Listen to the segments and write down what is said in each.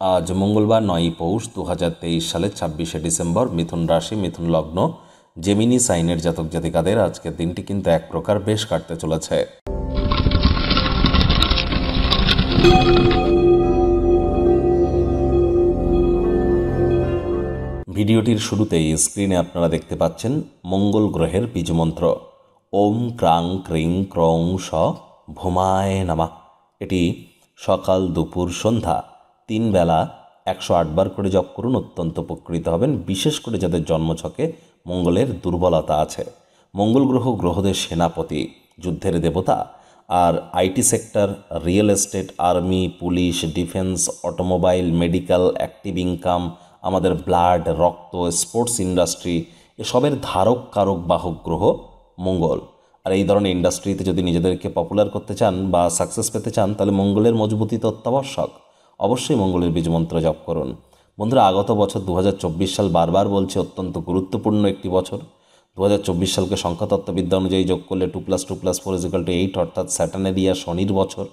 আজ মঙ্গলবার 9ই পৌষ 2023 সালের 26শে ডিসেম্বর। মিথুন রাশি, মিথুন লগ্ন, জেমিনি সাইনের জাতক জাতিকাদের আজকের দিনটি কিন্তু এক প্রকার বেশ কাটতে চলেছে। ভিডিওটির শুরুতেই স্ক্রিনে আপনারা দেখতে পাচ্ছেন মঙ্গল গ্রহের বীজমন্ত্র ওম ক্রাং ক্রিং ক্রং স ভূমায় নামা। এটি সকাল, দুপুর, সন্ধ্যা 3 বেলা 108 বার করে জপ করুন, অত্যন্ত উপকৃত হবেন। বিশেষ করে যাদের জন্মছকে মঙ্গলের দুর্বলতা আছে। মঙ্গল গ্রহ গ্রহদের সেনাপতি, যুদ্ধের দেবতা, আর IT sector, real estate, army, police, defence, automobile, medical, active income, আমাদের ব্লাড, রক্ত, স্পোর্টস ইন্ডাস্ট্রি, এসবের ধারক কারক বাহক গ্রহ মঙ্গল। আর এই ধরনের ইন্ডাস্ট্রিতে যদি নিজেদেরকে পপুলার করতে চান বা সাকসেস পেতে চান, তাহলে মঙ্গলের মজবুতি তো অত্যাবশ্যক। অবশ্যই মঙ্গলের বীজমন্ত্র জপ করুন। বন্ধুরা, আগত বছর 2024 সাল বারবার বলছে অত্যন্ত গুরুত্বপূর্ণ একটি বছর। 2024 সালকে সংখ্যাতত্ত্ববিদ্যা অনুযায়ী যোগ করলে 2+2+4 = 8, অর্থাৎ স্যাটার্নের ইয়ার, শনির বছর।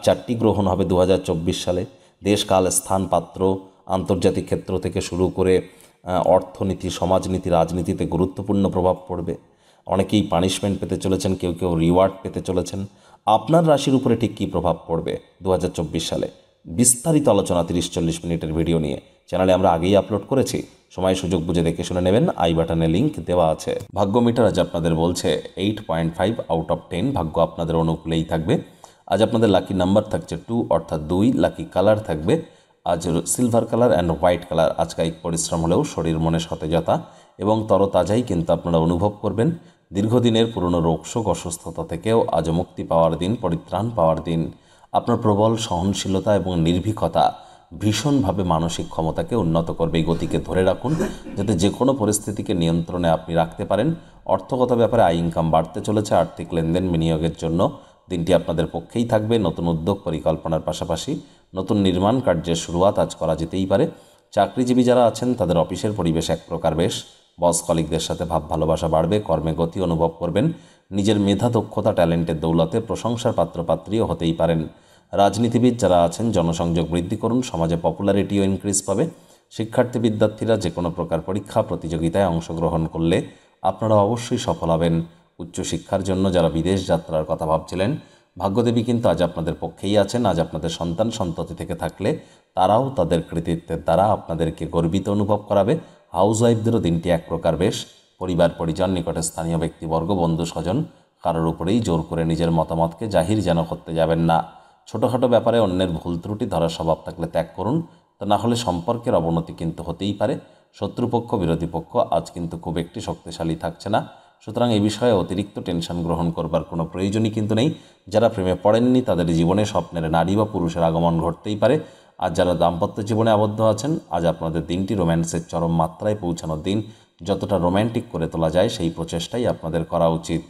চারটি গ্রহণ হবে 2024 সালে। দেশ, কাল, স্থান, পাত্র, আন্তর্জাতিক ক্ষেত্র থেকে শুরু করে অর্থনীতি, সমাজনীতি, রাজনীতিতে গুরুত্বপূর্ণ প্রভাব পড়বে। অনেকেই পানিশমেন্ট পেতে চলেছেন, কেউ কেউ রিওয়ার্ড পেতে চলেছেন। আপনার রাশির উপরে ঠিক কী প্রভাব পড়বে 2024 সালে, বিস্তারিত আলোচনা 30-40 মিনিটের ভিডিও নিয়ে চ্যানেলে আমরা আগেই আপলোড করেছি। সময় সুযোগ বুঝে দেখে শুনে নেবেন, আই বাটনে লিঙ্ক দেওয়া আছে। ভাগ্য মিটার আজ আপনাদের বলছে 8.5 আউট অফ 10। ভাগ্য আপনাদের অনুকূলেই থাকবে। আজ আপনাদের লাকি নাম্বার থাকছে 2 অর্থাৎ 2। লাকি কালার থাকবে আজ silver colour and white colour. আজ কায়িক পরিশ্রম হলেও শরীর মনে সতেজতা এবং তরতাজাই কিন্তু আপনারা অনুভব করবেন। দীর্ঘদিনের পুরনো রোগশোক, অসুস্থতা থেকেও আজ মুক্তি পাওয়ার দিন, পরিত্রাণ পাওয়ার দিন। আপনার প্রবল সহনশীলতা এবং নির্ভীকতা ভীষণভাবে মানসিক ক্ষমতাকে উন্নত করবে। এই গতিকে ধরে রাখুন যাতে যে কোনো পরিস্থিতিকে নিয়ন্ত্রণে আপনি রাখতে পারেন। অর্থগত ব্যাপারে আয় ইনকাম বাড়তে চলেছে। আর্থিক লেনদেন, বিনিয়োগের জন্য দিনটি আপনাদের পক্ষেই থাকবে। নতুন উদ্যোগ পরিকল্পনার পাশাপাশি নতুন নির্মাণ কার্যের শুরুয়াত আজ করা যেতেই পারে। চাকরিজীবী যারা আছেন তাদের অফিসের পরিবেশ এক প্রকার বেশ। বস কলিগদের সাথে ভাব ভালোবাসা বাড়বে। কর্মে গতি অনুভব করবেন। নিজের মেধা, দক্ষতা, ট্যালেন্টের দৌলতে প্রশংসার পাত্রপাত্রীও হতেই পারেন। রাজনীতিবিদ যারা আছেন জনসংযোগ বৃদ্ধি করুন, সমাজে পপুলারিটিও ইনক্রিজ পাবে। শিক্ষার্থী বিদ্যার্থীরা যে কোনো প্রকার পরীক্ষা প্রতিযোগিতায় অংশগ্রহণ করলে আপনারা অবশ্যই সফল হবেন। উচ্চশিক্ষার জন্য যারা বিদেশ যাত্রার কথা ভাবছিলেন, ভাগ্যদেবী কিন্তু আজ আপনাদের পক্ষেই আছেন। আজ আপনাদের সন্তান সন্ততি থেকে থাকলে তারাও তাদের কৃতিত্বের দ্বারা আপনাদেরকে গর্বিত অনুভব করাবে। হাউসওয়াইফদেরও দিনটি এক প্রকার বেশ। পরিবার পরিজন, নিকটে স্থানীয় ব্যক্তিবর্গ, বন্ধু স্বজন কারোর উপরেই জোর করে নিজের মতামতকে জাহির যেন করতে যাবেন না। ছোটোখাটো ব্যাপারে অন্যের ভুল ত্রুটি ধরার স্বভাব থাকলে ত্যাগ করুন, তা না হলে সম্পর্কের অবনতি কিন্তু হতেই পারে। শত্রুপক্ষ, বিরোধী পক্ষ আজ কিন্তু খুব একটি শক্তিশালী থাকছে না। সুতরাং এই বিষয়ে অতিরিক্ত টেনশন গ্রহণ করবার কোনো প্রয়োজনই কিন্তু নেই। যারা প্রেমে পড়েননি তাদের জীবনে স্বপ্নের নারী বা পুরুষের আগমন ঘটতেই পারে। আর যারা দাম্পত্য জীবনে আবদ্ধ আছেন, আজ আপনাদের দিনটি রোম্যান্সের চরম মাত্রায় পৌঁছানোর দিন। যতটা রোম্যান্টিক করে তোলা যায় সেই প্রচেষ্টাই আপনাদের করা উচিত।